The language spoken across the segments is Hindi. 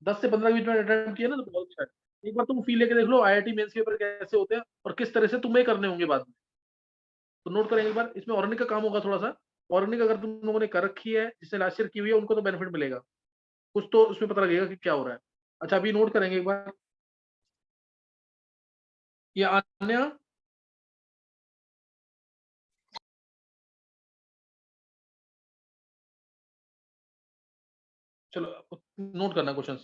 10 से 15 के बीच में अटेम्प्ट किया ना तो बहुत अच्छा है। एक बार तुम फील लेके देख लो आईआईटी मेंस के पेपर कैसे होते हैं और किस तरह से तुम्हें करने होंगे बाद में। तो नोट करेंगे एक बार, इसमें ऑर्गेनिक का काम होगा थोड़ा सा। ऑर्गेनिक अगर तुम लोगों ने कर रखी है, जिसने लास्ट ईयर की हुई है, उनको तो बेनिफिट मिलेगा, कुछ तो उसमें पता लगेगा कि क्या हो रहा है। अच्छा अभी नोट करेंगे एक बार, ये आन्या, चलो नोट करना क्वेश्चन।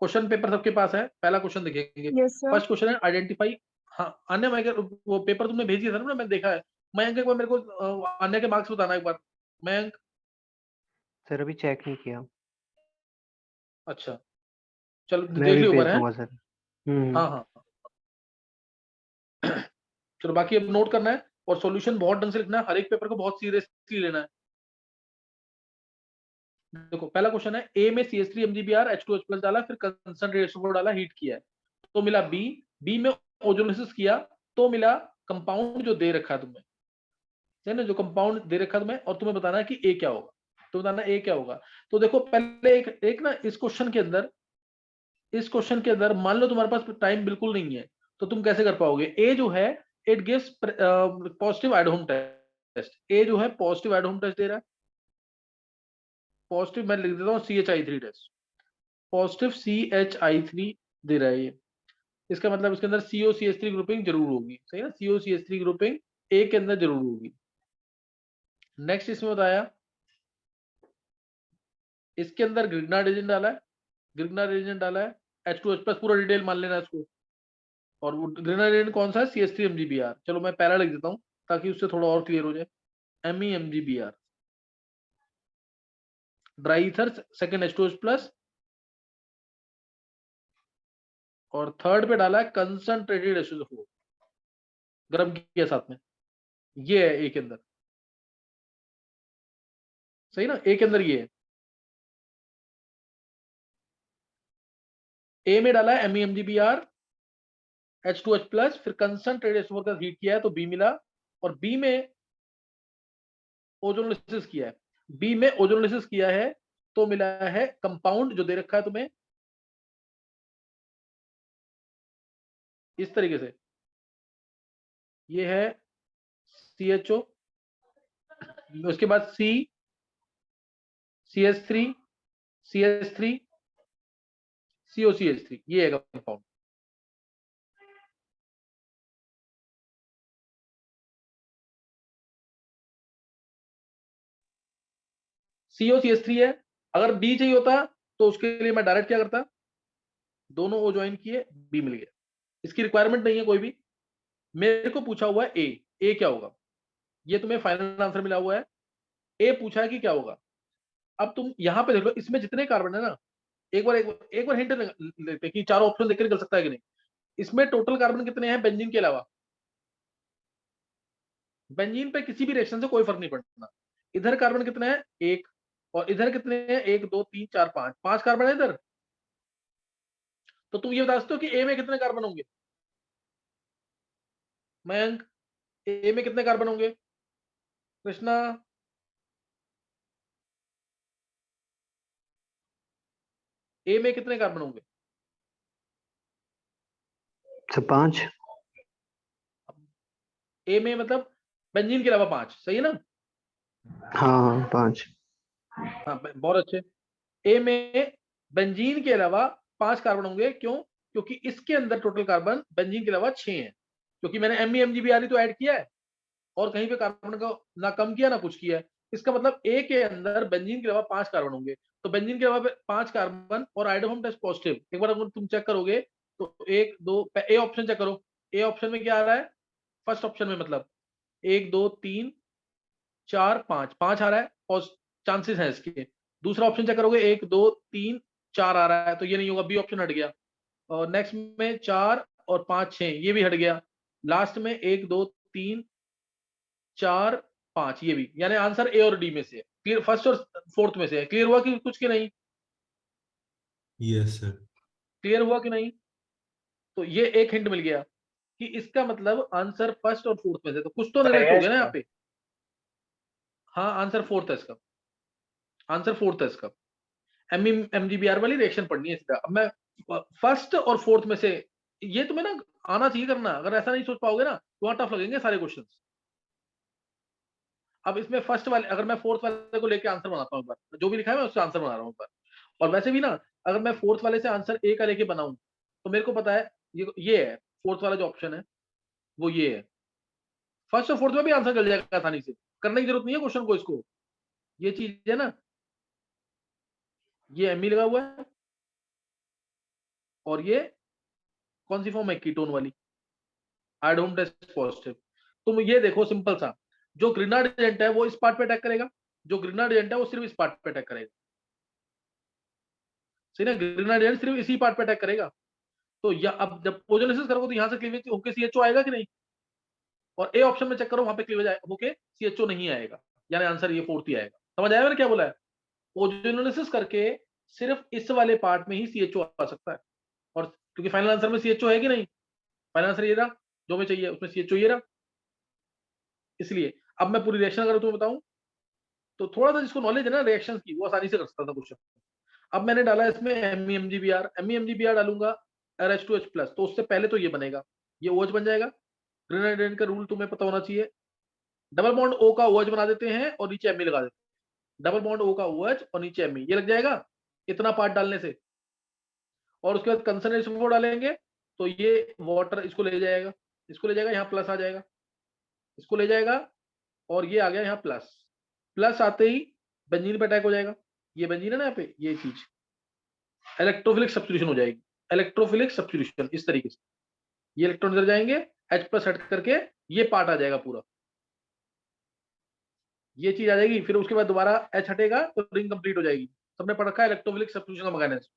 क्वेश्चन पेपर सबके पास है, पहला क्वेश्चन देखेंगे। Yes sir. फर्स्ट क्वेश्चन है आइडेंटिफाई। हाँ आन्या, मैं वो पेपर तुमने भेज दिया था ना, मैंने देखा है। मयंक एक बार मेरे को आन्या के मार्क्स बताना एक बार। मयंक। सर अभी चेक नहीं किया। अच्छा चलो मैं देख अभी लियो एक बार भेज है। दूंगा सर। हाँ हाँ चलो बाकी अब नोट करना है और सॉल्यूशन बहुत ढंग से लिखना है, हर एक पेपर को बहुत सीरियसली लेना है। देखो पहला क्वेश्चन है, ए में CH3 MgBr H2H+ डाला, फिर कंसंट्रेशन को डाला, हीट किया है तो मिला बी। बी में ओजोलिसिस किया तो मिला कंपाउंड जो दे रखा है तुम्हें, है ना, जो कंपाउंड दे रखा है तुम्हें, और तुम्हें बताना है कि ए क्या होगा। तो बताना ए क्या होगा। तो देखो पहले एक ना इस क्वेश्चन के अंदर, मान लो तुम्हारे पास टाइम बिल्कुल नहीं है, तो तुम कैसे कर पाओगे। ए जो है it gives positive at home test. ए जो है पॉजिटिव एट होम टेस्ट दे रहा है। पॉजिटिव मैं लिख देता हूँ CH3 टेस्ट, पॉजिटिव CH3 दे रहा है ये। इसका मतलब इसके अंदर COCH3 ग्रुपिंग जरूर होगी, सही ना, COCH3 ग्रुपिंग ए के अंदर जरूर होगी। नेक्स्ट इसमें बताया, इसके अंदर ग्रिग्नार्ड एजेंट डाला है, H2H+ पूरा डिटेल मान लेना इसको। और वो ग्रिग्नार्ड एजेंट कौन सा है, CH3 MgBr। चलो मैं पहला लिख देता हूँ ताकि उससे थोड़ा और क्लियर हो जाए। MeMgBr dry ether, second H2H+, और थर्ड पे डाला है कंसंट्रेटेड H2O4, गर्म किया साथ में। ये है ए के अंदर, सही ना, ए के अंदर ये है। ए में डाला है MeMgBr H2H+, फिर कंसंट्रेटेड H2O4 का हीट किया है तो बी मिला। और बी में ओजोनोलिसिस किया है, बी में ओजोनोलिसिस किया है तो मिला है कंपाउंड जो दे रखा है तुम्हें इस तरीके से। ये है CHO, उसके बाद C, CH3, CH3, COCH3, ये है कंपाउंड। COCH3 है। अगर बी चाहिए होता तो उसके लिए मैं डायरेक्ट क्या करता, दोनों ओ ज्वाइन किए, बी मिल गया। इसकी रिक्वायरमेंट नहीं है कोई भी। मेरे को पूछा हुआ है ए क्या होगा, ये तुम्हें फाइनल आंसर मिला हुआ है। ए पूछा है कि क्या होगा। अब तुम यहां पे देख लो, इसमें जितने कार्बन है ना, एक बार हिंट लेते हैं कि चारों ऑप्शन देख के निकल सकता है कि नहीं। इसमें टोटल कार्बन कितने हैं बेंजीन के अलावा। बेंजीन पे किसी भी रिएक्शन से कोई फर्क नहीं पड़ता। इधर कार्बन कितने हैं, एक, और इधर कितने हैं, 1 2 3 4 5, 5 कार्बन है इधर। तो तुम ये बता सकते हो कि ए में कितने कार्बन होंगे। मयंक, ए में कितने कार्बन होंगे। कृष्णा, ए में कितने कार्बन होंगे। सर 5। ए में मतलब बेंजीन के अलावा 5, सही है ना। हाँ 5। हाँ बहुत अच्छे। ए में बेंजीन के अलावा 5 कार्बन होंगे, क्यों, क्योंकि इसके अंदर टोटल कार्बन बेंजीन के अलावा 6 हैं, क्योंकि मैंने MeMgBr तो ऐड किया है और कहीं पे कार्बन को ना कम किया ना कुछ किया है। इसका मतलब ए के अंदर बेंजीन के अलावा 5 कार्बन होंगे। तो बेंजीन के अलावा 5 कार्बन और आइडोफॉर्म टेस्ट पॉजिटिव। एक बार अगर तुम चेक करोगे तो एक दो, ए ऑप्शन चेक करो। ए ऑप्शन में क्या आ रहा है, फर्स्ट ऑप्शन में मतलब 1 2 3 4 5, 5 आ रहा है और चांसेस है इसके। दूसरा ऑप्शन चेक करोगे 1 2 3 4 आ रहा है, तो ये नहीं होगा, बी ऑप्शन हट गया। और नेक्स्ट में 4 और 5 6, ये भी हट गया। लास्ट में 1 2 3 4 5, ये भी, यानी आंसर ए और डी में से है। क्लियर, फर्स्ट और फोर्थ में से है। क्लियर हुआ कि कुछ की नहीं। Yes sir. क्लियर हुआ कि नहीं। तो ये एक हिंट मिल गया कि इसका मतलब आंसर फर्स्ट और फोर्थ में से, तो कुछ तो नेगलेक्ट हो गया ना यहाँ पे। हाँ आंसर फोर्थ है इसका, आंसर फोर्थ है इसका। MGBR वाली रिएक्शन पढ़नी है सीधा। अब मैं फर्स्ट और फोर्थ में से, ये तुम्हें ना आना चाहिए करना, अगर ऐसा नहीं सोच पाओगे ना तो वहां टफ लगेंगे सारे क्वेश्चन। अब इसमें फर्स्ट वाले, अगर मैं फोर्थ वाले को लेके आंसर बनाता हूँ, जो भी लिखा है मैं उससे आंसर बना रहा हूँ। और वैसे भी ना, अगर मैं फोर्थ वाले से आंसर ए का लेके बनाऊं तो मेरे को पता है ये है फोर्थ वाला जो ऑप्शन है वो ये है। फर्स्ट और फोर्थ में भी आंसर चल जाएगा आसानी से, करने की जरूरत नहीं है क्वेश्चन को। इसको ये चीज है ना, ये एमी लगा हुआ है और ये कौन सी फॉर्म है, कीटोन वाली, आयोडोन टेस्ट पॉजिटिव। तुम ये देखो सिंपल सा, जो ग्रिनार्ड एजेंट है वो इस पार्ट पे अटैक करेगा, जो ग्रिनार्ड एजेंट है वो सिर्फ इस पार्ट पे अटैक करेगा। सही ना, ग्रिनार्ड एजेंट सिर्फ इसी पार्ट पे अटैक करेगा। तो या अब जब पोजोलिसिस करोगे तो यहां से क्लीवेज होके सीएचओ आएगा कि नहीं, और ए ऑप्शन में चेक करो वहां पे क्लीवेज होके सीएचओ नहीं आएगा, यानी आंसर ये फोर्थ ही आएगा। समझ आया मैंने क्या बोला है? पोजोलिसिस करके सिर्फ इस वाले पार्ट में ही सीएचओ आ सकता है, और क्योंकि फाइनल आंसर में सीएचओ है कि नहीं, फाइनल आंसर ये रहा जो हमें चाहिए, उसमें सीएचओ ये रहा। इसलिए अब मैं पूरी रिएक्शन अगर तुम्हें बताऊं तो थोड़ा सा जिसको नॉलेज है ना रिएक्शंस की, वो आसानी से कर सकता था क्वेश्चन। अब मैंने डाला इसमें MEMGBR डालूंगा RH2H+, तो उससे पहले तो ये बनेगा, ये OH बन जाएगा। ग्रेनाडाइन का रूल तुम्हें पता होना चाहिए, डबल बॉन्ड O का OH बना देते हैं और नीचे Me लगा देते हैं। डबल बॉन्ड O का OH और नीचे Me, ये लग जाएगा इतना पार्ट डालने से। और उसके बाद कंसंट्रेशन को डालेंगे तो ये वाटर इसको ले जाएगा, इसको ले जाएगा, यहाँ प्लस आ जाएगा, इसको ले जाएगा, और ये आ गया यहाँ प्लस। प्लस आते ही बेंजीन पे अटैक हो जाएगा, ये बेंजीन है ना यहाँ पे, ये चीज इलेक्ट्रोफिलिक सब्स्टिट्यूशन हो जाएगी, इलेक्ट्रोफिलिक सब्स्टिट्यूशन इस तरीके से। ये इलेक्ट्रॉन इधर जाएंगे, H+ हट करके ये पार्ट आ जाएगा पूरा, ये चीज आ जाएगी। फिर उसके बाद दोबारा H हटेगा तो रिंग कंप्लीट हो जाएगी। सबने पढ़ रखा है इलेक्ट्रोफिलिक सब्स्टिट्यूशन का मैकेनिज्म,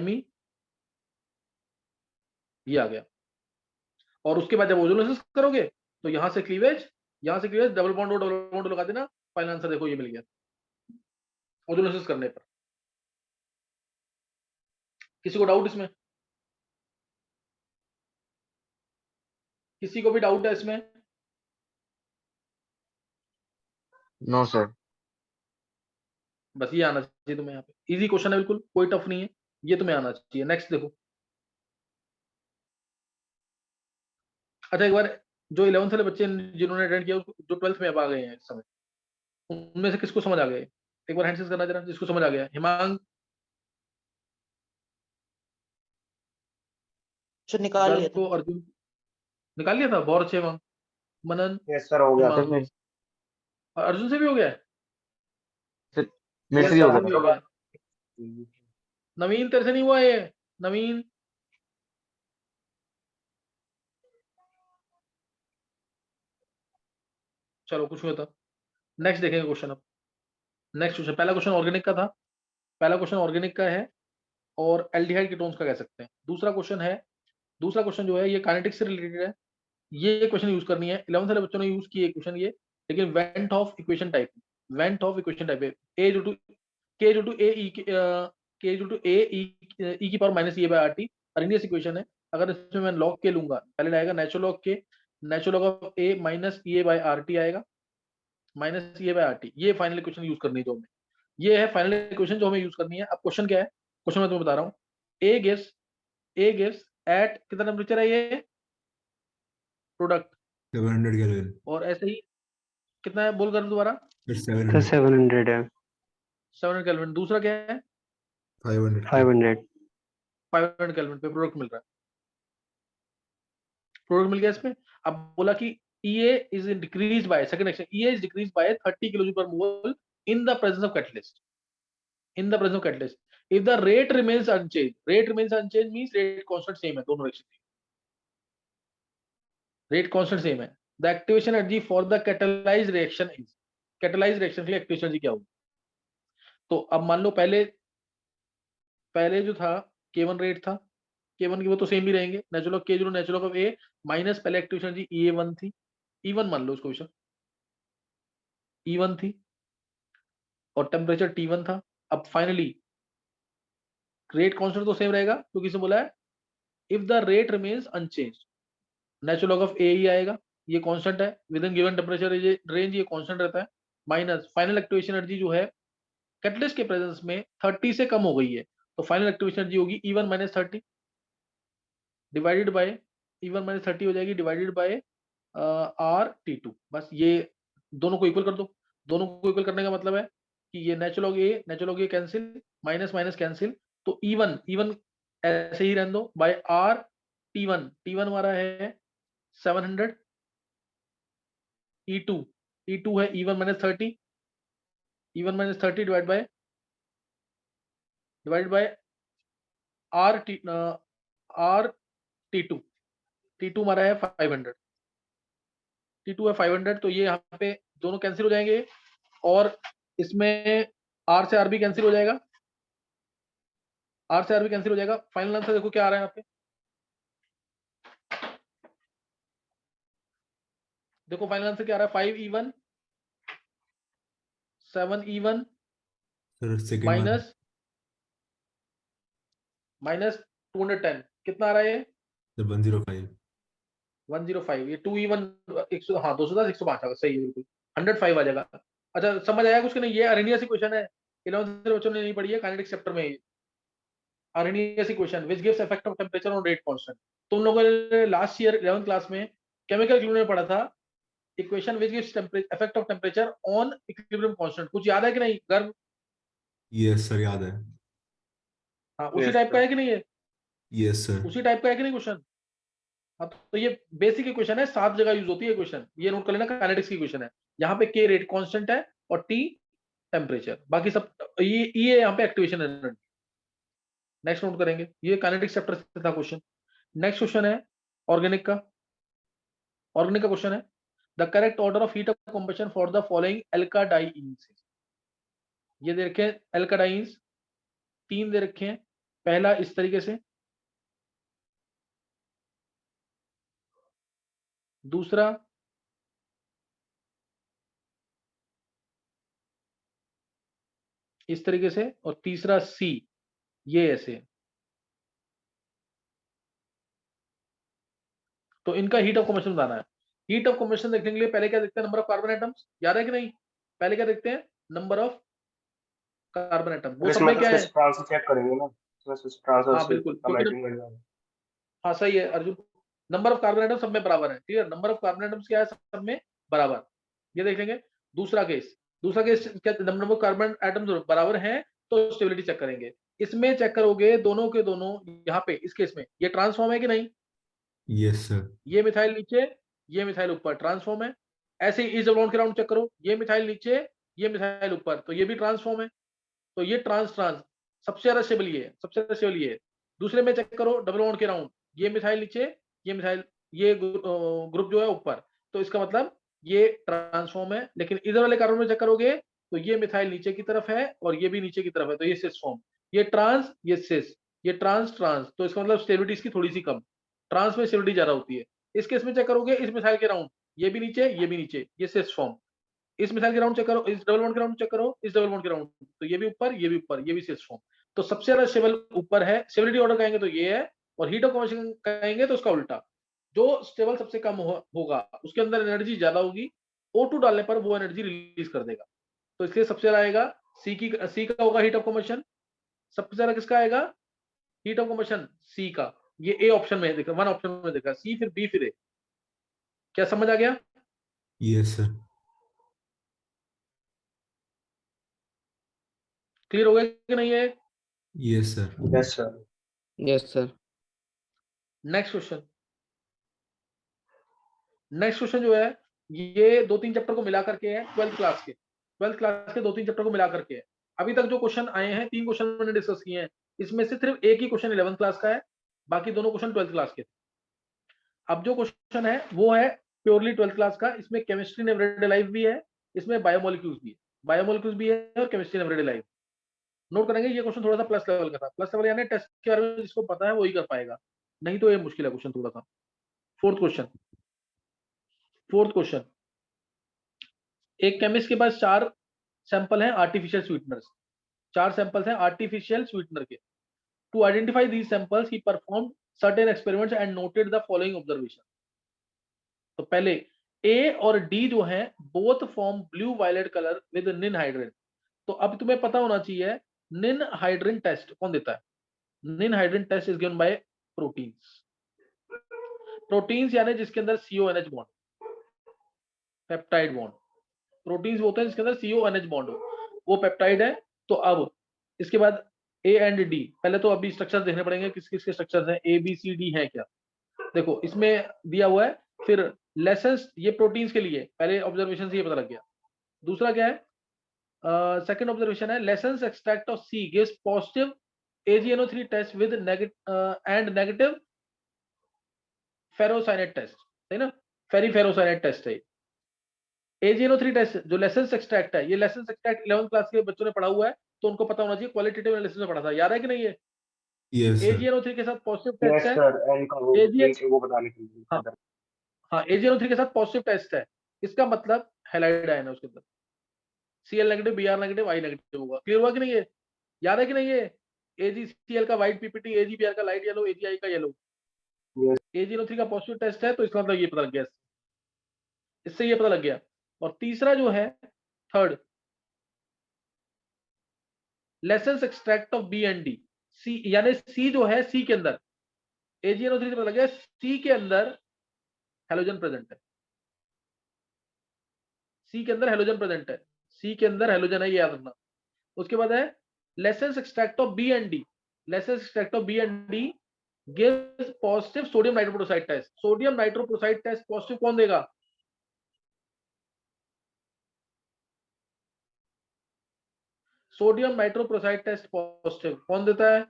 Me ये आ गया। और उसके बाद जब ओजोनोसिस करोगे तो यहाँ से क्लीवेज डबल बॉन्ड लगा देना, फाइनल आंसर देखो ये मिल गया ओजोनोसिस करने पर। किसी को डाउट इसमें? किसी को भी डाउट है इसमें? No sir. बस ये आना चाहिए तुम्हें, यहाँ पे इजी क्वेश्चन है बिल्कुल, कोई टफ नहीं है, ये तुम्हें आना चाहिए। नेक्स्ट देखो। अच्छा एक बार जो 11th वाले बच्चे जिन्होंने अटेंड किया, जो 12th में अब आ गए हैं इस समय, उनमें से किसको समझ आ गया? एक बार हैंड रेज करना जरा जिसको समझ आ गया। हिमांग निकाल लिया को, था। अर्जुन निकाल लिया था, बहुत अच्छे। हिमांग, मनन, यस सर, हो गया था। हिमांग, और अर्जुन से भी हो गया है, मेरे से भी हो अर्जुन भी हो गया। गया। नवीन तेरे से नहीं हुआ ये? नवीन चलो कुछ हुआ था। नेक्स्ट देखेंगे क्वेश्चन। अब नेक्स्ट क्वेश्चन, पहला क्वेश्चन ऑर्गेनिक का था, पहला क्वेश्चन ऑर्गेनिक का है और एल्डिहाइड कीटोन्स का कह सकते हैं। दूसरा क्वेश्चन जो है ये काइनेटिक्स से रिलेटेड है। ये क्वेश्चन यूज करनी है, 11th वाले बच्चों ने यूज किए क्वेश्चन ये, लेकिन वेंट ऑफ इक्वेशन टाइप है। ए टू के टू ए ई के टू ए ई की power minus A by RT Arrhenius equation है। अगर इसमें मैं लॉग के लूंगा, पहले आएगा natural log of A minus A by RT आएगा, माइनस ए बाय RT। ये फाइनल इक्वेशन यूज करनी है जो हमें, ये है फाइनल इक्वेशन जो हमें यूज करनी है। अब क्वेश्चन क्या है? क्वेश्चन मैं तुम्हें बता रहा हूँ। ए गिव्स एट कितना टेम्परेचर है ये प्रोडक्ट, 700 केल्विन। और ऐसे ही कितना है बोल कर दोबारा? फिर तो 700 700 है। 700 केल्विन। दूसरा क्या है? 500 500 केल्विन पे प्रोडक्ट मिल रहा है, प्रोडक्ट मिल गया इसमें। अब बोला कि EA is decreased by, second action, EA is decreased by 30 kJ per mole in the presence of catalyst. If the rate remains unchanged means rate constant same है दोनों रिएक्शन, rate constant same है। The activation energy for the catalyzed reaction is, catalyzed reaction के लिए activation energy क्या होगी? तो अब मान लो पहले जो था K1 रेट था, K1 की वो तो सेम ही रहेंगे, natural of K0 natural of A minus पहले एक्टिवेशन एनर्जी EA1 थी, E1 मान लो उसको विषय, E1 थी और टेम्परेचर T1 था। अब फाइनली रेट कांस्टेंट तो सेम रहेगा क्योंकि इसने बोला है if the rate remains unchanged, natural log of a ही आएगा, ये कांस्टेंट है within given temperature range, ये कांस्टेंट रहता है। माइनस फाइनल एक्टिवेशन एनर्जी जो है कैटलिस्ट के प्रेजेंस में 30 से कम हो गई है, तो फाइनल एक्टिवेशन एनर्जी होगी E1 minus 30 divided by E1 minus 30 हो जाएगी डिवाइडेड बाय R T2। बस ये दोनों को इक्वल कर दो। दोनों को इक्वल करने का मतलब है कि ये नेचुरल लॉग ए कैंसिल, माइनस माइनस कैंसिल, तो E1 ऐसे ही रहने दो बाय R T1 हमारा है 700, E2 है E1 minus 30 divide by R T2 हमारा है 500, T2 है 500, तो ये यहाँ पे दोनों कैंसिल हो जाएंगे और इसमें R से R भी कैंसिल हो जाएगा, फाइनल आंसर देखो क्या आ रहा है यहाँ पे, देखो फाइनल आंसर क्या आ रहा है 5E1 7E1 सर सेकंड वाला माइनस 210 कितना आ रहा है ये सर 105 105, ये 2E1 हाँ 210 105 आ सही है बिल्कुल 105 आ जाएगा। अच्छा समझ आया कुछ कि नहीं, ये अरेनियस इक्वेशन है 11th से बच्चों ने नहीं पढ़ी है काइनेटिक्स चैप्टर में, Arrhenius equation which gives effect of temperature on rate constant. तुम लोगों ने लास्ट ईयर 11th क्लास में केमिकल इक्विलिब्रियम में पढ़ा था equation which gives effect of temperature on equilibrium constant, कुछ याद है कि नहीं गर्व? यस सर याद है। हाँ उसी Yes, टाइप का sir. है कि नहीं है, यस सर। उसी टाइप का है कि नहीं क्वेश्चन? हाँ तो ये बेसिक इक्वेशन है, 7 जगह यूज होती है इक्वेशन, ये नोट कर लेना काइनेटिक्स की इक्वेशन है। यहाँ पे के रेट कांस्टेंट है और टी टेम्परेचर, बाकी सब ये यहाँ पे एक्टिवेशन एनर्जी। नेक्स्ट नोट करेंगे, ये काइनेटिक्स चैप्टर से था क्वेश्चन। नेक्स्ट क्वेश्चन है ऑर्गेनिक का क्वेश्चन है the correct order of heat of combustion for the following alkadienes. ये दे रखे हैं एल्काडाइंस 3 दे रखे हैं, पहला इस तरीके से, दूसरा इस तरीके से और तीसरा सी ये ऐसे। तो इनका हीट ऑफ कम्बशन बताना है। हीट ऑफ कम्बशन देखने के लिए पहले क्या देखते हैं, नंबर ऑफ कार्बन एटम्स, याद है कि नहीं? पहले क्या देखते हैं, नंबर ऑफ कार्बन एटम, वो सब में क्या है? सिस्ट्रांस से चेक करेंगे ना, इसमें सिस्ट्रांस और हाँ बिल्कुल, का क्योंकि मैचिंग मिल हाँ सही है Arjun, number of carbon atom सब में बराबर है, ठीक है, नंबर ऑफ कार्बन एटम्स क्या है सब में बराबर, ये देख लेंगे। दूसरा केस क्या, नंबर ऑफ कार्बन एटम्स बराबर हैं तो स्टेबिलिटी चेक करेंगे। इसमें चेक करोगे दोनों के दोनों, यहाँ पे इस केस में ये ट्रांसफॉर्म है कि नहीं, यस सर। ये मिथाइल नीचे ये मिथाइल ऊपर, ट्रांसफॉर्म है। ऐसे ही इस डबल बॉन्ड के राउंड चेक करो, ये मिथाइल नीचे ये मिथाइल ऊपर, तो ये भी ट्रांसफॉर्म है, तो ये ट्रांस सबसे ज्यादा स्टेबल ये है, सबसे ज्यादा स्टेबल ये है। दूसरे में चेक करो डबल बॉन्ड के राउंड, ये मिथाइल नीचे ये मिथाइल, ये ग्रुप जो है ऊपर, तो इसका मतलब ये ट्रांसफॉर्म है। लेकिन इधर वाले कार्बन में चेक करोगे तो ये मिथाइल नीचे की तरफ है और ये भी नीचे की तरफ है, तो ये सिस फॉर्म, ये ट्रांस ये सिस, ये ट्रांस, तो इसका मतलब स्टेबिलिटी इसकी थोड़ी सी कम, ट्रांस में स्टेबिलिटी ज्यादा होती है। इस केस में चेक करोगे इस मिथाइल के राउंड, ये भी नीचे ये भी नीचे, ये सिस फॉर्म। इस मिसाइल के राउंड चेक करो, इस डबल बॉन्ड के राउंड चेक करो, इस डबल बॉन्ड के राउंड, तो ये भी ऊपर ये भी ऊपर, ये भी सिस फॉर्म। तो सबसे ज्यादा स्टेबल ऊपर है, स्टेबिलिटी ऑर्डर कहेंगे तो ये है, और हीट ऑफ कम्बशन कहेंगे तो उसका उल्टा, जो स्टेबल सबसे कम होगा उसके अंदर एनर्जी ज्यादा होगी, O2 डालने पर वो एनर्जी रिलीज कर देगा। तो इसलिए सबसे ज्यादा आएगा सी का होगा हीट ऑफ कम्बशन, सबसे ज्यादा किसका आएगा हीट ऑफ कम्बशन, सी का। ये ए ऑप्शन में देखा, वन ऑप्शन में देखा, सी फिर बी फिर ए। क्या समझ आ गया? Yes sir. क्लियर हो गया कि नहीं है? Yes sir. Yes sir. Yes, sir. Next question जो है ये 2-3 चैप्टर को मिला करके है, 12th क्लास के 2-3 चैप्टर को मिला करके है। अभी तक जो क्वेश्चन आए हैं 3 क्वेश्चन मैंने डिस्कस किए हैं, इसमें से सिर्फ एक ही क्वेश्चन 11th क्लास का है, बाकी दोनों क्वेश्चन 12th क्लास के थे। अब जो क्वेश्चन है वो है प्योरली 12th क्लास का, इसमें केमिस्ट्री इन एवरीडे लाइफ भी है, इसमें बायोमोलिक्यूल्स भी है और chemistry in everyday life. Note करेंगे ये क्वेश्चन थोड़ा सा प्लस लेवल का था, प्लस लेवल यानी टेस्ट के बारे में जिसको पता है वही कर पाएगा, नहीं तो ये मुश्किल है क्वेश्चन थोड़ा सा। फोर्थ क्वेश्चन, एक केमिस्ट के पास 4 सैंपल हैं आर्टिफिशियल स्वीटनर्स, 4 सैंपल्स हैं आर्टिफिशियल स्वीटनर के। To identify these samples he performed certain experiments and noted the following observation. तो पहले ए और डी जो है both form blue violet colour with ninhydrin. तो अब तुम्हें पता होना चाहिए निन हाइड्रिन टेस्ट कौन देता है। Ninhydrin test is given by proteins. Proteins यानी जिसके अंदर CONH bond, peptide bond. Proteins वो होते हैं जिसके अंदर CONH बॉन्ड हो, वो पेप्टाइड है। तो अब इसके बाद ए एंड डी, पहले तो अभी स्ट्रक्चर देखने पड़ेंगे किस किस के स्ट्रक्चर्स हैं, ABCD है क्या। देखो इसमें दिया हुआ है, फिर लेसन्स, ये प्रोटीन्स के लिए पहले ऑब्जर्वेशन से ये पता लग गया। दूसरा क्या है, सेकंड ऑब्जर्वेशन है Lassaigne's extract of C gives positive AgNO3 test with negative ferrocyanide test, है ना, फेरिफेरोसाइनेट टेस्ट है। AgNO3 टेस्ट जो लेसन्स एक्सट्रैक्ट है, ये लेसन्स एक्सट्रैक्ट 11th क्लास के बच्चों ने पढ़ा हुआ है, तो उनको पता होना चाहिए, क्वालिटेटिव एनालिसिस में पढ़ा था, याद है कि नहीं। ये Yes, sir. AgNO3 के साथ पॉजिटिव यस टेस्ट है। सर, एन का वो AgN एक वो बताने के लिए हाँ अंदर। हाँ AgNO3 के साथ पॉजिटिव टेस्ट है, इसका मतलब हैलाइड आयन है उसके अंदर, Cl negative, Br negative, I negative होगा। क्लियर हुआ कि नहीं ये, याद है कि नहीं। ये AgCl का व्हाइट PPT, AgBr का लाइट येलो, AgI का येलो। यस AgNO3 का पॉजिटिव टेस्ट है, तो इसका मतलब ये पता लग गया, इससे ये पता लग गया। और तीसरा जो है, third, lessons extract of B and D, सी यानी सी जो है, सी के अंदर AgNO3 से पता लग गया सी के अंदर हेलोजन प्रेजेंट है, सी के अंदर हेलोजन प्रेजेंट है, सी के अंदर हेलोजन है, ये याद रखना। उसके बाद है Lassaigne's extract of B and D, Lassaigne's extract of B and D gives positive sodium nitroprusside test. Sodium nitroprusside test positive कौन देगा, सोडियम नाइट्रोप्रोसाइड टेस्ट पॉजिटिव कौन देता है।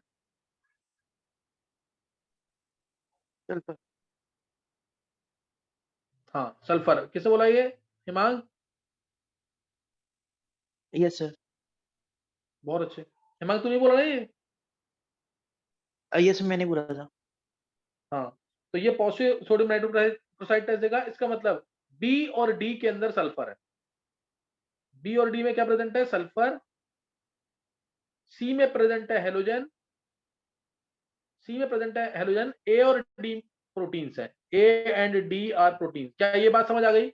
सल्फर। हाँ सल्फर, किसे बोला ये, हिमांग। Yes sir. बहुत अच्छे, हिमांग तूने बोला ना ये। यस मैंने बोला था। हाँ, तो ये पॉजिटिव सोडियम नाइट्रोप्रोसाइड टेस्ट देगा, इसका मतलब बी और डी के अंदर सल्फर है। बी और डी में क्या प्रेजेंट है, सल्फर। सी में प्रेजेंट है हेलोजन, सी में प्रेजेंट है हेलोजन। ए और डी प्रोटीन्स है, A and D R protein. क्या ये बात समझ आ गई।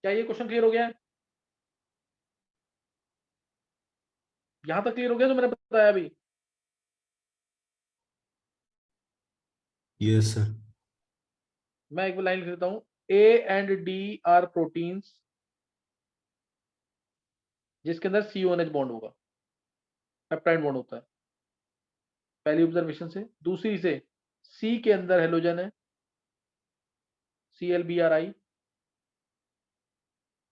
क्या ये क्वेश्चन क्लियर हो गया है, यहां तक क्लियर हो गया जो मैंने बताया अभी। Yes, sir. मैं एक लाइन लिख देता हूं, A and D R proteins जिसके अंदर CONH बॉन्ड होगा, पेप्टाइड बॉन्ड होता है, पहली ऑब्जर्वेशन से। दूसरी से, सी के अंदर हेलोजन है, ClBrI,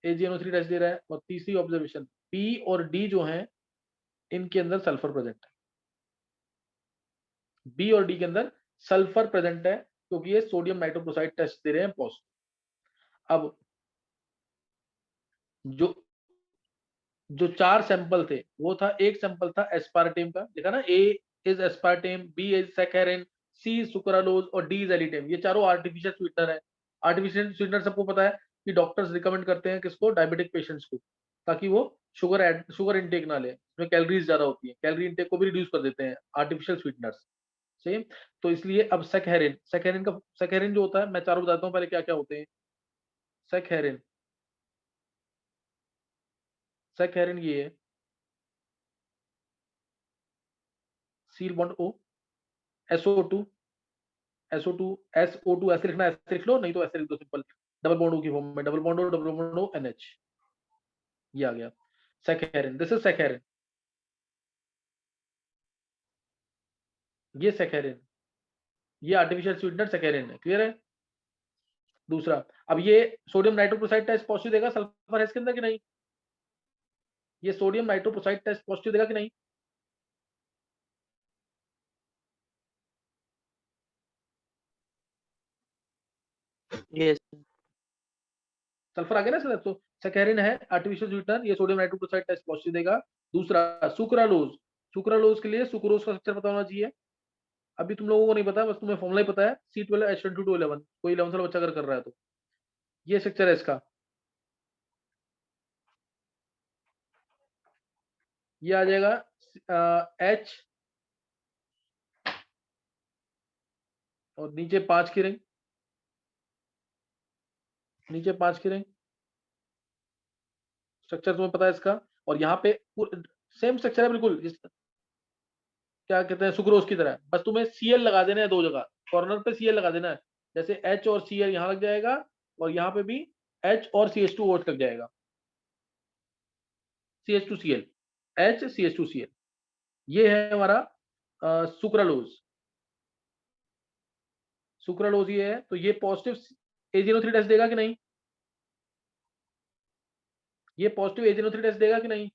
AgNO3 टेस्ट दे रहा है। और तीसरी ऑब्जर्वेशन, बी और डी जो हैं इनके अंदर सल्फर प्रेजेंट है, बी और डी के अंदर सल्फर प्रेजेंट है, क्योंकि ये सोडियम नाइट्रोप्रोसाइड टेस्ट दे रहे हैं पॉजिटिव। अब जो जो 4 सैंपल थे, वो था, एक सैंपल था एस्पार्टेम का, देखा ना, A is aspartame, B is saccharin, C sucralose और डी इज एलिटेम। ये चारों आर्टिफिशियल स्वीटनर है। आर्टिफिशियल स्वीटनर सबको पता है कि डॉक्टर्स रिकमेंड करते हैं किसको, डायबिटिक पेशेंट्स को, ताकि वो शुगर इंटेक ना ले, इसमें कैलोरीज ज्यादा होती है, कैलोरी इंटेक को भी रिड्यूस कर देते हैं आर्टिफिशियल स्वीटनर्स। सही, तो इसलिए अब सैकरिन जो होता है, मैं चारों बताता हूँ पहले क्या क्या होते हैं। सैकरिन, सैकरिन ये है, seal bond O, SO2, SO2 ऐसे लिखना, ऐसे लिख लो, नहीं तो ऐसे लिख दो सिंपल, डबल बॉन्ड O की फॉर्म में, double bond O, double bond O, NH, ये आ गया सैकरिन। दिस इज सैकरिन, ये सैकरिन, ये आर्टिफिशियल स्वीटनर सैकरिन है। क्लियर है। दूसरा, अब ये सोडियम नाइट्रोप्रोसाइड टेस्ट पॉजिटिव देगा, सल्फर है इसके अंदर कि नहीं, ये सोडियम नाइट्रोप्रोसाइड टेस्ट पॉजिटिव देगा कि नहीं। यस। सल्फर आ गया ना सर, तो सैकरिन है आर्टिफिशियल स्वीटनर, ये सोडियम नाइट्रोक्लोराइड टेस्ट पॉजिटिव देगा। दूसरा सुक्रालोज, सुक्रालोज के लिए सुक्रोज का स्ट्रक्चर पता होना चाहिए, अभी तुम लोगों को नहीं पता, बस तुम्हें फॉर्मूला ही पता है, C12H2211, कोई 11 साल बच्चा अगर कर रहा है तो ये स्ट्रक्चर है इसका। ये आ जाएगा H और नीचे 5 की रिंग, नीचे 5 की रिंग। स्ट्रक्चर तुम्हें पता है इसका। और यहाँ पे सेम स्ट्रक्चर है बिल्कुल, क्या कहते हैं, सुक्रोज की तरह। बस तुम्हें Cl लगा देना है 2 जगह, कॉर्नर पे Cl लगा देना है। जैसे H और Cl यहाँ लग जाएगा, और यहाँ पे भी H और CH2OH लग जाएगा। CH2Cl, H CH2Cl, ये है हमारा सुक्रालोज। सुक्रालोज ये है, तो ये पॉजिटिव A03 टेस्ट देगा कि नहीं? ये पॉजिटिव A03 टेस्ट देगा कि नहीं?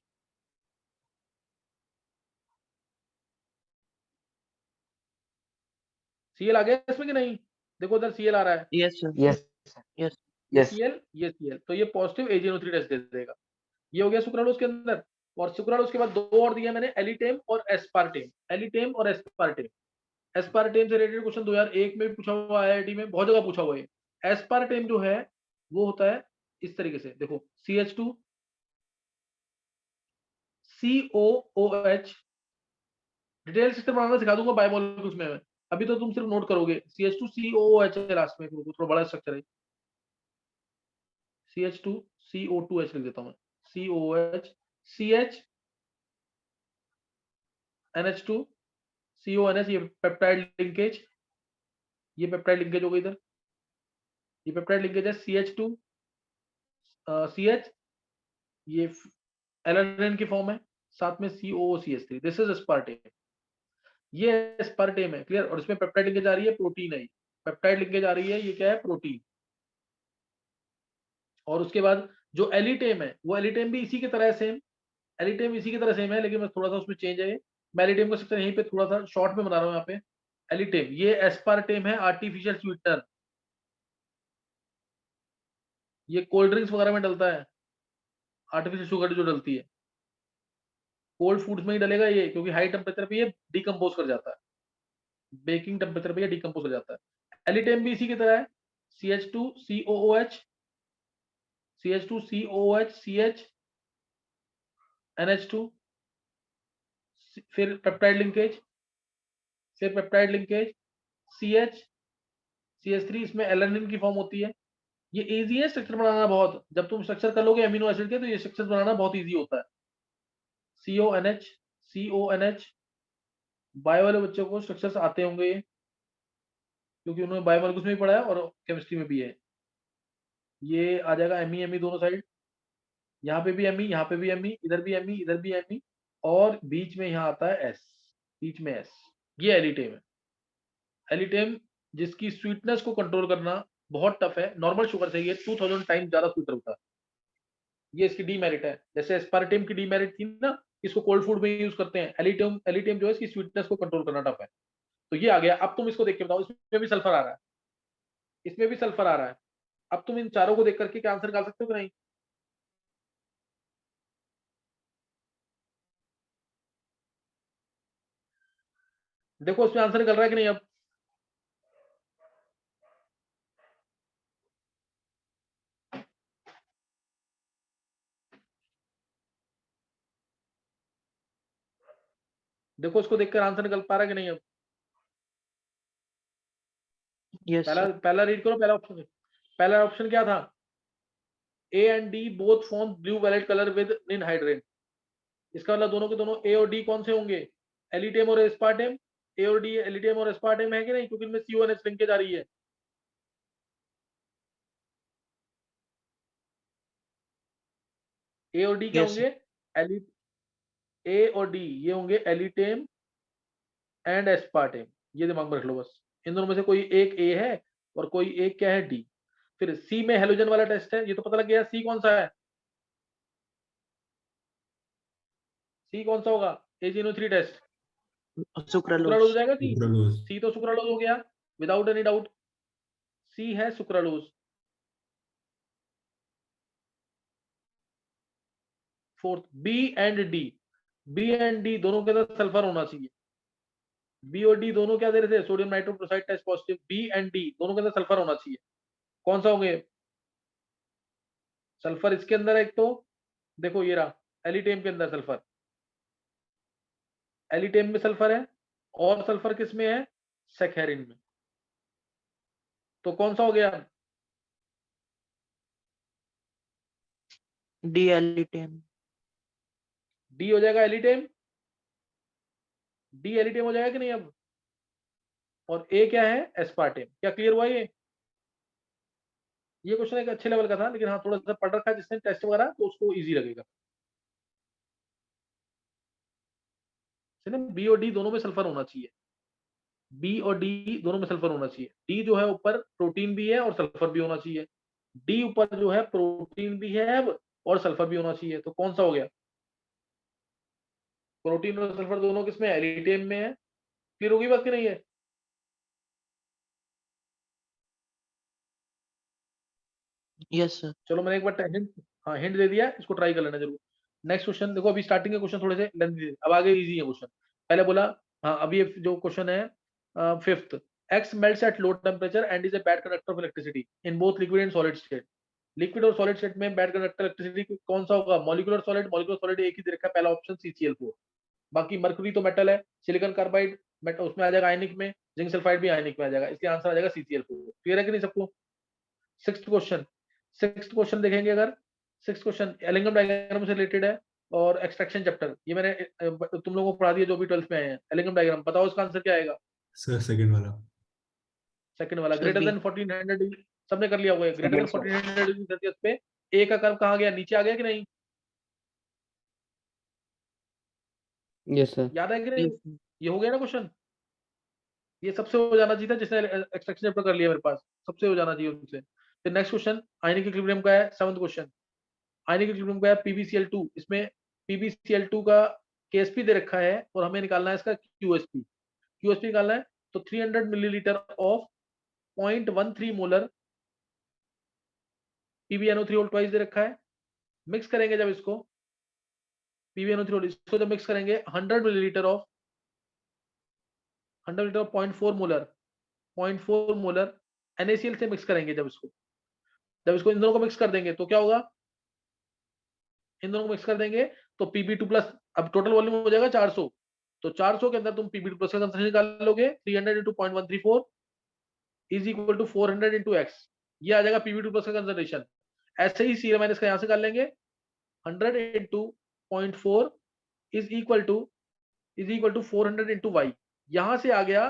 Cl आ गया इसमें कि नहीं? देखो उधर Cl आ रहा है, Yes, sir. Yes. Yes. ये Yes. Cl, ये Cl, तो ये पॉजिटिव A03 टेस्ट दे देगा। ये हो गया सुक्रालोज के अंदर। और सुक्रालोज के बाद 2 और दिया मैंने, एलिटेम और एस्पार्टेम। एलिटेम और एस्पार्टेम, एस्पार्टेम से रिलेटेड क्वेश्चन 2001 में भी पूछा हुआ है, आईआईटी में बहुत जगह पूछा हुआ है। एस्पार्टेम जो है वो होता है इस तरीके से, देखो CH2 COOH, डिटेल सिस्टम बनाना सिखा दूंगा बायोमोलिक्यूल्स में मैं, अभी तो तुम सिर्फ नोट करोगे। CH2 COOH है लास्ट में, थोड़ा बड़ा स्ट्रक्चर है। CH2 CO2H लिख देता हूं मैं, COOH, CH NH2 CONH, ये पेप्टाइड लिंकेज, ये पेप्टाइड लिंकेज हो गई इधर, ये पेप्टाइड लिंकेज है। CH2 CH, ये एलानिन की फॉर्म है, साथ में COOCH3, दिस इज एस्पार्टेम। ये एस्पार्टेम है, क्लियर। और इसमें पेप्टाइड लिंकेज आ रही है, प्रोटीन है, पेप्टाइड लिंकेज आ रही है, ये क्या है, प्रोटीन। और उसके बाद जो एलिटेम है, वो एलिटेम भी इसी की तरह है, सेम एलिटेम इसी की तरह सेम है, लेकिन मैं थोड़ा सा उसमें चेंज है। मैं एलिटेम का स्ट्रक्चर यहीं पे थोड़ा सा शॉर्ट में बना रहा हूँ यहाँ पे। एलिटेम, ये एस्पार्टेम है, आर्टिफिशियल स्वीटनर, ये कोल्ड ड्रिंक्स वगैरह में डलता है, आर्टिफिशियल शुगर जो डलती है, कोल्ड फूड्स में ही डलेगा ये, क्योंकि हाई टेम्परेचर पे ये डिकम्पोज कर जाता है, बेकिंग टेम्परेचर पे ये डिकम्पोज हो जाता है। एलिटेम भी इसी की तरह है, CH2 COOH, CH2 COOH, CH NH2, फिर पेप्टाइड लिंकेज, फिर पेप्टाइड लिंकेज CH CH3, इसमें एलानिन की फॉर्म होती है। ये इजी है स्ट्रक्चर बनाना बहुत, जब तुम स्ट्रक्चर कर लोगे अमीनो एसिड के, तो ये स्ट्रक्चर बनाना बहुत इजी होता है। CONH CONH, बायो वाले बच्चों को स्ट्रक्चर्स आते होंगे ये, क्योंकि उन्होंने बायोमोलिक्यूल्स में भी पढ़ा है और केमिस्ट्री में भी है। ये आ जाएगा Me दोनों साइड, यहाँ पे भी Me, यहाँ पे भी Me, इधर भी Me, इधर भी Me, और बीच में यहाँ आता है S, बीच में S। ये एलिटेम है। एलिटेम जिसकी स्वीटनेस को कंट्रोल करना बहुत टफ है, नॉर्मल शुगर से ये 2000 टाइम ज्यादा स्वीटर होता है। ये इसकी डीमेरिट है, जैसे एस्पार्टेम की डीमेरिट थी ना, इसको कोल्ड फूड में यूज करते हैं। एलिटेम, एलिटेम जो है इसकी स्वीटनेस को कंट्रोल करना टफ है। तो ये आ गया। अब तुम इसको देख के बताओ, इसमें भी सल्फर आ रहा है, इसमें भी सल्फर आ रहा है। अब तुम इन चारों को देख करके क्या आंसर निकाल सकते हो कि नहीं? देखो इसमें आंसर निकल रहा है कि नहीं? अब देखो इसको देखकर आंसर निकल पा रहा है कि नहीं? अब Yes, पहला sir. पहला रीड करो, पहला ऑप्शन। पहला ऑप्शन क्या था? A and D both form blue violet color with ninhydrin। इसका मतलब दोनों के दोनों A और D कौन से होंगे? एलिटेम और एस्पार्टेम। A और D एलिटेम और एस्पार्टेम है कि नहीं? क्योंकि इनमें CONH लिंकेज आ रही है। A और D क्या Yes, sir. होंगे? एलि A और D ये होंगे एलिटेम एंड एस्पार्टेम। ये दिमाग में रख लो बस, इन दोनों में से कोई एक A है और कोई एक क्या है, D। फिर C में हेलोजन वाला टेस्ट है, ये तो पता लग गया। C कौन सा है? C कौन सा होगा? AgNO3 टेस्ट, सुक्रालोज हो Sucralose. जाएगा। C, Sucralose. C तो सुक्रालोज हो गया विदाउट एनी डाउट। C है sucralose. Fourth B and D, B and D दोनों के अंदर सल्फर होना चाहिए। B और D दोनों क्या दे रहे थे? Sodium nitrochloride test positive. B and D दोनों के अंदर सल्फर होना चाहिए। कौन सा होंगे? सल्फर इसके अंदर है एक तो, देखो ये रहा, एलिटेम के अंदर सल्फर, एलिटेम में सल्फर है। और सल्फर किस में है? सेकेरिन में। तो कौन सा हो गया? D alitame. डी हो जाएगा एलिटेम, डी एलिटेम हो जाएगा कि नहीं अब? और ए क्या है? एस्पार्टेम। क्या क्लियर हुआ ये क्वेश्चन एक अच्छे लेवल का था, लेकिन हाँ थोड़ा सा पढ़ रखा है जिसने टेस्ट वगैरह, तो उसको इजी लगेगा। बी और डी दोनों में सल्फर होना चाहिए, बी और डी दोनों में सल्फर होना चाहिए। डी जो है ऊपर प्रोटीन भी है और सल्फर भी होना चाहिए, डी ऊपर जो है प्रोटीन भी है और सल्फर भी होना चाहिए। तो कौन सा हो गया? प्रोटीन और सल्फर दोनों किसमें? एलिटेम में है। क्लियर होगी बात कि नहीं है? Yes sir. चलो मैंने एक बार हिंट, हाँ हिंट दे दिया, इसको ट्राई कर लेना जरूर। नेक्स्ट क्वेश्चन देखो, अभी स्टार्टिंग के क्वेश्चन थोड़े से लेंथी थे, अब आगे इजी है क्वेश्चन। पहले बोला, हाँ अभी ये जो क्वेश्चन है fifth, x melts at low temperature and is a bad conductor of electricity in both liquid and solid state. Liquid और सॉलिड स्टेट में बैड कंडक्टर इलेक्ट्रिसिटी कौन सा होगा? मॉलिक्यूलर सॉलिड, मॉलिक्यूलर सॉलिड एक ही दे रखा है, पहला ऑप्शन CCl4। बाकी मर्क्यूरी तो मेटल है, सिलिकॉन कार्बाइड मेटल उसमें आ जाएगा आयनिक में, जिंक सल्फाइड भी आयनिक में आ जाएगा, इसलिए आंसर आ जाएगा CCl4। क्लियर है कि नहीं सबको? सिक्स्थ क्वेश्चन देखेंगे अगर, सिक्स्थ क्वेश्चन एलिंगम डायग्राम से रिलेटेड है और एक्सट्रैक्शन चैप्टर, ये मैंने तुम लोगों को पढ़ा दिया जो भी 12th में आए हैं। एलिंगम डायग्राम बताओ इसका आंसर क्या आएगा? सर सेकंड वाला। सेकंड वाला, sir greater B. Than 1400 degree, सबने कर लिया हुआ है। Greater than Second, sir. 1400 degree Celsius पे ए का कर्व कहाँ गया? नीचे आ गया कि नहीं? Yes sir. याद है कि नहीं? यस ये हो गया ना क्वेश्चन, ये सबसे हो जाना चाहिए था जिसने एक्सट्रैक्शन चैप्टर कर लिया मेरे पास, सबसे हो जाना चाहिए उनसे। फिर नेक्स्ट क्वेश्चन आयनिक इक्विलिब्रियम का है, 7th क्वेश्चन आयनिक इक्विलिब्रियम का है PbCl2। इसमें PbCl2 का KsP दे रखा है और हमें निकालना है इसका QsP। QsP निकालना है तो 300 millilitre of 0.13 molar PbNO3 twice दे रखा है। मिक्स करेंगे जब इसको PbNO3 इसको जब मिक्स करेंगे 100 मिलीलीटर ऑफ 0.4 मोलर NaCl से मिक्स करेंगे। जब इसको इन दोनों को मिक्स कर देंगे तो क्या होगा? इन दोनों को मिक्स कर देंगे तो Pb2 प्लस, अब टोटल वॉल्यूम हो जाएगा 400, तो 400 के अंदर तुम Pb2 प्लस का कंसंट्रेशन निकाल लोगे। 300 into 0.134 is equal to 400 into x, ये आ जाएगा Pb2 प्लस का कंसंट्रेशन। ऐसे ही Cl माइनस का यहां से कर लेंगे, 100 into 0.4 is equal to 400 into y। यहां से आ गया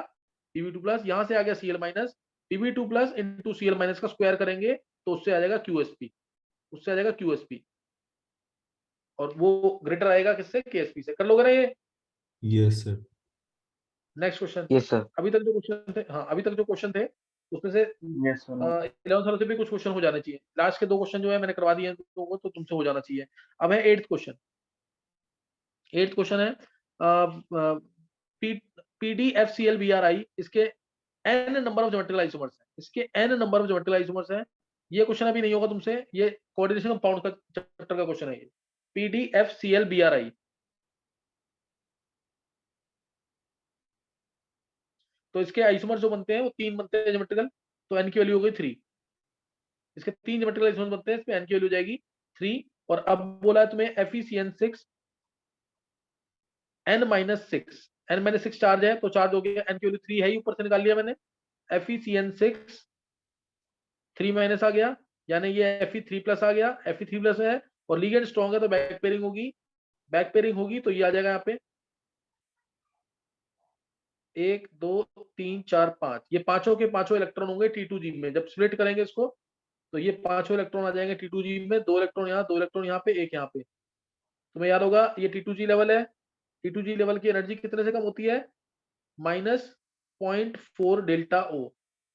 Pb2 प्लस, यहां से आ गया Cl minus, Pb2 plus into Cl minus का स्क्वायर करेंगे तो उससे आ जाएगा QsP, उससे आ जाएगा QsP, और वो ग्रेटर आएगा किससे? KsP से। कर लोगे ना ये? Yes sir. Next question. Yes, sir. अभी तक जो क्वेश्चन थे, हाँ अभी तक जो क्वेश्चन थे उसमें से Yes, sir. 11th वालों से भी कुछ क्वेश्चन हो जाने चाहिए। लास्ट के 2 क्वेश्चन जो है मैंने करवा दिए हैं तो तुमसे हो जाना चाहिए। अब है 8th क्वेश्चन। 8th क्वेश्चन है PDFClBri, इसके n number of geometrical isomers है, इसके n number of geometrical isomers है। ये क्वेश्चन अभी नहीं होगा तुमसे, ये कोऑर्डिनेशन कंपाउंड का चैप्टर का क्वेश्चन है ये, PDFClBri। तो इसके आइसोमर जो बनते हैं वो 3 बनते हैं ज्योमेट्रिकल, तो n की वैल्यू हो गई 3। इसके 3 ज्योमेट्रिकल आइसोमर बनते हैं, इसमें n की वैल्यू हो जाएगी 3। और अब बोला है तुम्हें FeCN6 n-6, n-6 चार्ज है तो चार्ज हो गया, n की वैल्यू 3 है ही, ऊपर से निकाल लिया मैंने। FeCN6 3 माइनस आ गया, यानी ये Fe3 प्लस आ गया, Fe3 प्लस है और लिगेंड स्ट्रॉन्ग है तो बैक पेयरिंग होगी, बैक पेयरिंग होगी तो ये आ जाएगा यहाँ पे 1 2 3 4 5, ये पांचों के पांचों इलेक्ट्रॉन होंगे T2G में। जब स्प्लिट करेंगे इसको तो ये पांचों इलेक्ट्रॉन आ जाएंगे T2G में, 2 इलेक्ट्रॉन यहाँ, 2 इलेक्ट्रॉन यहाँ पे, 1 यहाँ पे। तुम्हें याद होगा ये T2G लेवल है, T2G लेवल की एनर्जी कितने से कम होती है? -0.4 डेल्टा O।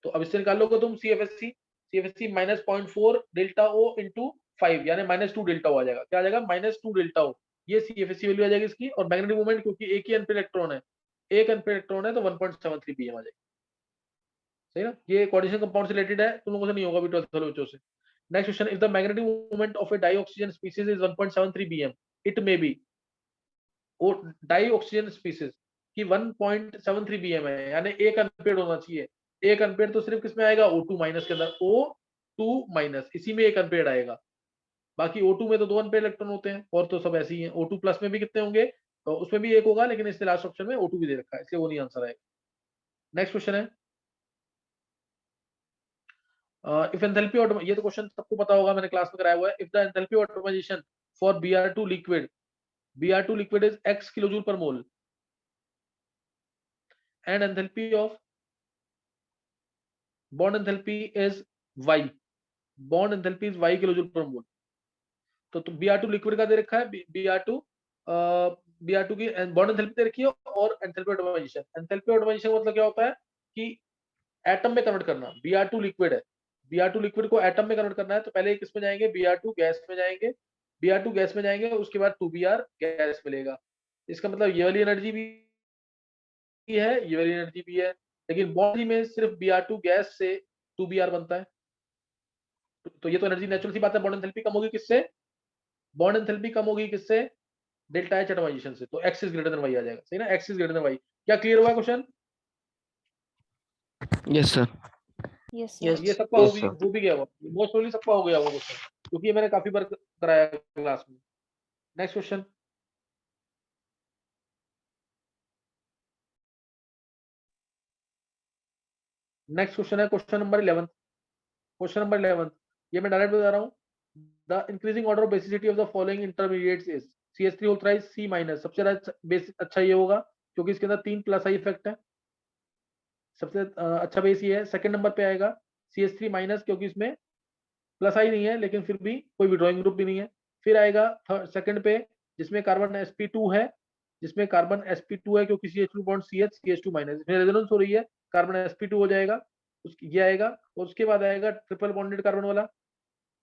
तो अब इससे निकाल लोगे तुम CFSC -0.4 डेल्टा O इंटू 5, यानी -2 डेल्टा O आ जाएगा। क्या आ जाएगा? -2 डेल्टा O, ये CFSC वैल्यू आ जाएगी इसकी। और मैग्नेटिक मोमेंट क्योंकि एक ही अनपेड इलेक्ट्रॉन है, एक अनपेड इलेक्ट्रॉन है तो 1.73 pm आ जाएगी। सही ना? ये कोऑर्डिनेशन कंपाउंड से रिलेटेड है, तुम लोगों से नहीं होगा भी 12th वाले बच्चों से। Next question, if the magnetic moment of A dioxygen species is 1.73 pm, it may be, वो डाइऑक्सीजन स्पीशीज की 1.73 pm है, यानी एक अनपेड होना चाहिए। एक अनपेड तो सिर्फ किसमें आएगा? O2 माइनस के अंदर, O2 माइनस, इसी में एक अनपेड आएगा। बाकी O2 में तो 2 अनपेड इलेक्ट्रॉन होते हैं, और तो सब ऐसे ही हैं। O2 प्लस में भी कितने होंगे? तो उसमें भी एक होगा, लेकिन इससे लास्ट ऑप्शन में O2 भी दे रखा है, इसलिए वो नहीं आंसर आएगा। नेक्स्ट क्वेश्चन है इफ एंथैल्पी ये तो क्वेश्चन सबको पता होगा, मैंने क्लास में कराया हुआ है। If the enthalpy automisation for Br2 liquid is x kilojoule पर मोल and enthalpy of bond enthalpy is y, bond enthalpy is y kilojoule पर मोल। तो Br2 लिक्विड का दे रखा है, Br2 की बॉन्ड एंथैल्पी दे रखी है और एंथैल्पी ऑटोमाइजेशन। एंथैल्पी ऑटोमाइजेशन मतलब क्या होता है कि एटम में कन्वर्ट करना। Br2 लिक्विड है, Br2 लिक्विड को एटम में कन्वर्ट करना है, तो पहले किस में जाएंगे, Br2 गैस में जाएंगे, Br2 गैस में जाएंगे, उसके बाद 2Br गैस मिलेगा। इसका मतलब ये वाली एनर्जी भी है, ये वाली एनर्जी भी है, लेकिन बॉन्ड में सिर्फ Br2 गैस से 2Br बनता है। तो ये तो एनर्जी नेचुरल सी बात है, बॉन्ड एंथैल्पी कम होगी किससे, बॉन्ड एंथैल्पी कम होगी किससे, डेल्टा एच एटमाइजेशन से। तो x is greater than y आ जाएगा, सही ना, x is greater than y। क्या क्लियर हुआ क्वेश्चन? Yes, sir. Yes. ये सबका Yes, sir. हो भी गया होगा, मोस्ट प्रोबेबली सबका हो गया होगा क्वेश्चन, क्योंकि ये मैंने काफी बार कराया क्लास में। नेक्स्ट क्वेश्चन, नेक्स्ट क्वेश्चन है क्वेश्चन नंबर 11। क्वेश्चन नंबर 11 ये मैं डायरेक्ट बता रहा हूँ। The increasing order of basicity of the following intermediates is CH3 whole thrice C minus. सबसे अच्छा ये होगा क्योंकि इसके अंदर 3 प्लस आई इफेक्ट है, सबसे अच्छा बेस ये है। सेकंड नंबर पे आएगा CH3 माइनस, क्योंकि इसमें प्लस आई नहीं है लेकिन फिर भी कोई विड्रॉइंग ग्रुप भी नहीं है। फिर आएगा सेकंड पे जिसमें कार्बन sp2 है, जिसमें कार्बन sp2 है क्योंकि CH2 bond CH CH2 minus, इसमें रेजोनेंस हो रही है, कार्बन sp2 हो जाएगा, ये आएगा। और उसके बाद आएगा ट्रिपल बॉन्डेड कार्बन वाला,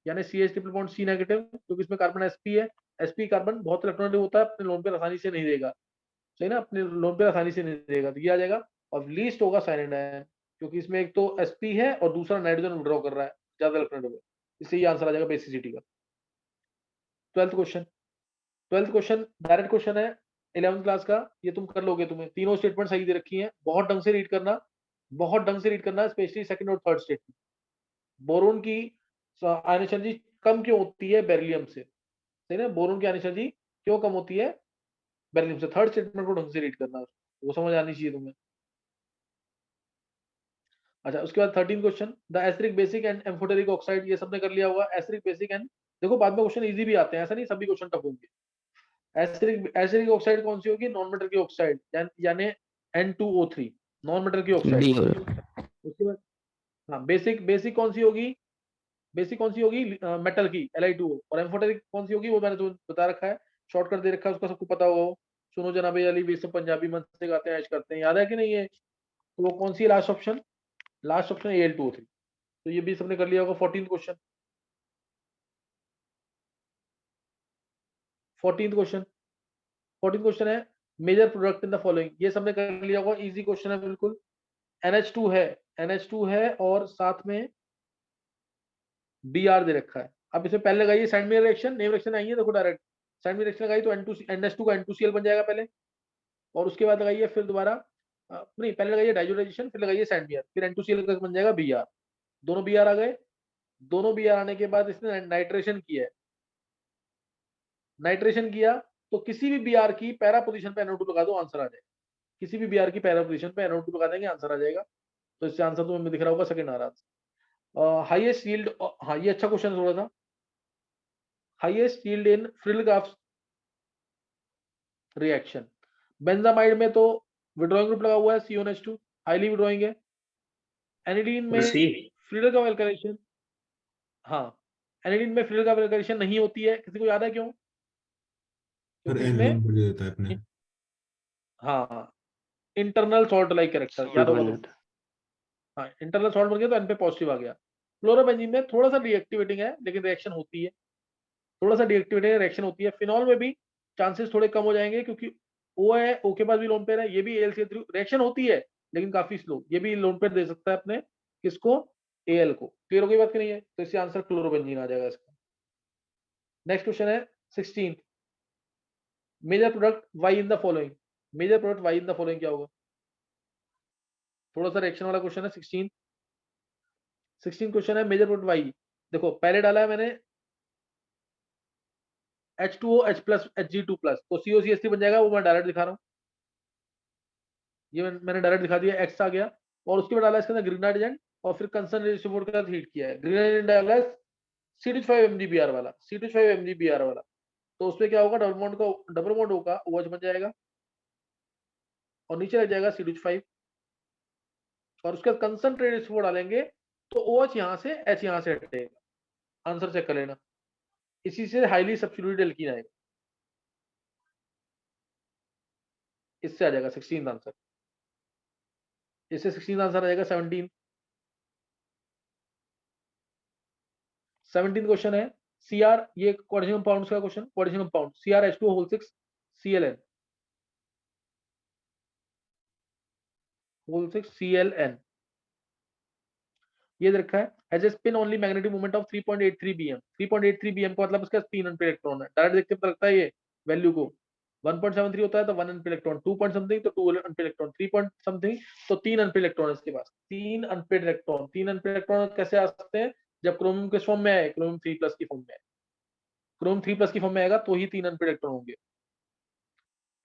यानी CH triple bond C negative, क्योंकि इसमें कार्बन sp है। sp कार्बन बहुत इलेक्ट्रॉनिक होता है, अपने लोन पे आसानी से नहीं देगा, सही ना, अपने लोन पे आसानी से नहीं देगा, तो ये आ जाएगा। और लीस्ट होगा साइलेंट आयन, क्योंकि इसमें एक तो sp है और दूसरा नाइट्रोजन विड्रॉ कर रहा है, ज्यादा इलेक्ट्रॉनिक होगा, इससे ये आंसर आ जाएगा बेसिसिटी का। 12th क्वेश्चन डायरेक्ट क्वेश्चन है 11th क्लास का, ये तुम कर लोगे, तुम्हें तीनों स्टेटमेंट सही दे रखी हैं, बहुत ढंग से रीड करना, बहुत ढंग से रीड करना, स्पेशली सेकंड और थर्ड स्टेटमेंट। बोरोन की आयन एनर्जी कम क्यों होती है बेरिलियम से, सही ना, बोरोन की आयन एनर्जी क्यों कम होती है बेरिलियम से। थर्ड स्टेटमेंट को ढंग से रीड करना, वो समझ आनी चाहिए तुम्हें। अच्छा, उसके बाद 13 question, the acidic basic and amphoteric oxide, ये सबने कर लिया होगा। एसिडिक बेसिक एंड, देखो बाद में क्वेश्चन इजी भी आते हैं, ऐसा नहीं सभी क्वेश्चन टफ होंगे। एसिडिक ऑक्साइड कौन सी होगी, नॉन मेटल की ऑक्साइड, यानी N2O3, नॉन मेटल की ऑक्साइड। D और उसके बाद हाँ, बेसिक कौन सी होगी, मेटल की Li2O। और एम्फोटेरिक कौन सी होगी, वो मैंने तो बता रखा है, शॉर्टकट दे रखा है, उसका सबको पता होगा। सुनो जनाबे अली, वे सब पंजाबी मन से गाते हैं, ऐश करते हैं, याद है कि नहीं है? तो वो कौन सी है last option, last option Al2O3। तो ये भी सबने कर लिया होगा। 14th क्वेश्चन, 14th क्वेश्चन है major product in the following, ये सबने कर लिया होगा, इजी क्वेश्चन है बिल्कुल। NH2 है और साथ में Br दे रखा है। अब इसमें पहले लगाइए सैंडमियर रिएक्शन, नेम रिएक्शन आई है, देखो डायरेक्ट सैंडमियर रिएक्शन लगाई तो NH2 का N2Cl बन जाएगा पहले, और उसके बाद लगाइए फिर दोबारा नहीं, पहले लगाइए डाइजोडाइजेशन, फिर लगाइए सैंडमियर, फिर N2Cl का बन जाएगा Br। दोनों Br आ गए, दोनों Br आने के बाद इसने नाइट्रेशन किया है, नाइट्रेशन किया तो किसी भी Br की पैरा पोजीशन पे NO2 लगा दो, आंसर आ जाएगा। किसी भी Br की पैरा पोजीशन पे NO2 लगा देंगे, आंसर आ जाएगा। तो इससे आंसर तुम्हें दिख रहा होगा, सेकंड आ रहा। हाईएस्ट यील्ड, हाँ ये अच्छा क्वेश्चन थोड़ा सा, highest yield in Friedel-craft reaction. Benzamide में तो विड्रॉइंग ग्रुप लगा हुआ है CONH2, हाईली विड्रॉइंग है। एनिलीन में C. फ्रिडल का वैल्कराइजेशन, हाँ एनिलीन में फ्रिडल का वैल्कराइजेशन नहीं होती है, किसी को याद है क्यों? पर क्योंकि एल्विन इसमें बढ़ जाता है अपने। हाँ internal salt like character, Salt याद होगा बन तुम, जाता है। हाँ इंटरनल सॉल्ट बन गया तो एन पे पॉजिटिव आ गया। फ्लोरोबेंजीन में थोड़ा सा डीएक्टिवेटिंग है लेकिन रिएक्शन होती है, थोड़ा सा डीएक्टिवेटिंग रिएक्शन होती है। फिनॉल में भी चांसेस थोड़े कम हो जाएंगे क्योंकि ओ है, ओ के पास भी लोन पेयर है, ये भी AlCl3 रिएक्शन होती है लेकिन काफी स्लो, ये भी लोन पेयर दे सकता है अपने किसको, Al को। क्लियर हो गई बात कि नहीं है? तो इससे आंसर क्लोरोबेंजीन आ जाएगा इसका। नेक्स्ट क्वेश्चन है 16, major product Y in the following, major product Y in the following क्या होगा? थोड़ा सा रिएक्शन वाला क्वेश्चन है। 16 क्वेश्चन है, मेजर प्रोडक्ट Y। देखो पहले डाला है मैंने H2O H plus Hg2 plus, तो COCH3 बन जाएगा, वो मैं डायरेक्ट दिखा रहा हूँ, ये मैंने डायरेक्ट दिखा दिया, X आ गया। और उसके बाद डाला इसके अंदर ग्रेनाइट एजेंट और फिर कंसंट्रेटेड रिसोर्ट के साथ हीट किया है। ग्रेनाइट डायगलास C2H5 MgBr वाला, C2H5 MgBr वाला, तो उसमें क्या होगा, डबल बॉन्ड होगा, OH बन जाएगा और नीचे लग जाएगा C2H5 और उसके बाद कंसंट्रेटेड रिसोर्ट डालेंगे तो OH यहाँ से, H यहाँ से हटेगा। आंसर चेक कर लेना। इसी से हाईली सब्स्टिट्यूटेड एल्कीन आएगा, इससे आ जाएगा 16th आंसर। इससे 16th आंसर आ जाएगा 17 क्वेश्चन है। Cr, ये कोऑर्डिनेशन कंपाउंड्स का question, coordination compound CrH2O6 ClN whole 6 ClN, ये रखा है as a spin only magnetic moment of 3.83 bm। 3.83 bm का मतलब इसका 3 अनपेड इलेक्ट्रॉन है। डायरेक्ट देखते पता लगता है ये वैल्यू को। 1.73 होता है तो 1 अनपेड इलेक्ट्रॉन, 2 पॉइंट समथिंग तो 2 अनपेड इलेक्ट्रॉन, 3 पॉइंट समथिंग तो 3 अनपेड इलेक्ट्रॉन है इसके पास। 3 अनपेड इलेक्ट्रॉन, 3 अनपेड इलेक्ट्रॉन कैसे आ सकते हैं, जब क्रोमियम के फॉर्म में आए, क्रोमियम 3+ की फॉर्म में आए, क्रोमियम 3+ की फॉर्म में आएगा तो ही 3 अनपेड इलेक्ट्रॉन होंगे।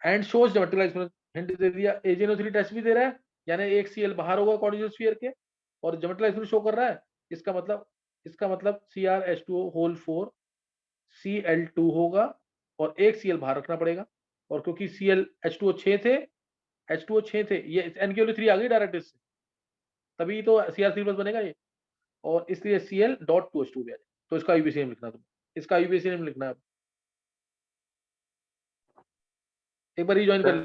एंड शोज ज्योमेट्रिकल हिंट दे दिया, AgNO3 टेस्ट भी दे रहा है, यानी एक Cl बाहर होगा कोऑर्डिनेशन स्फीयर के और ज्योमेट्रिकल शो कर रहा है। इसका मतलब CrH2O होल 4 Cl2 होगा और एक Cl बाहर रखना पड़ेगा। और क्योंकि H2O 6 थे, ये NK3 आ गई डायरेक्ट इससे, तभी तो Cr3+ बनेगा ये, और इसलिए Cl.2H2 भी आ जाएगा। तो इसका IUPAC नेम लिखना, तुम इसका IUPAC नेम लिखना है। एक बार रिजॉइन कर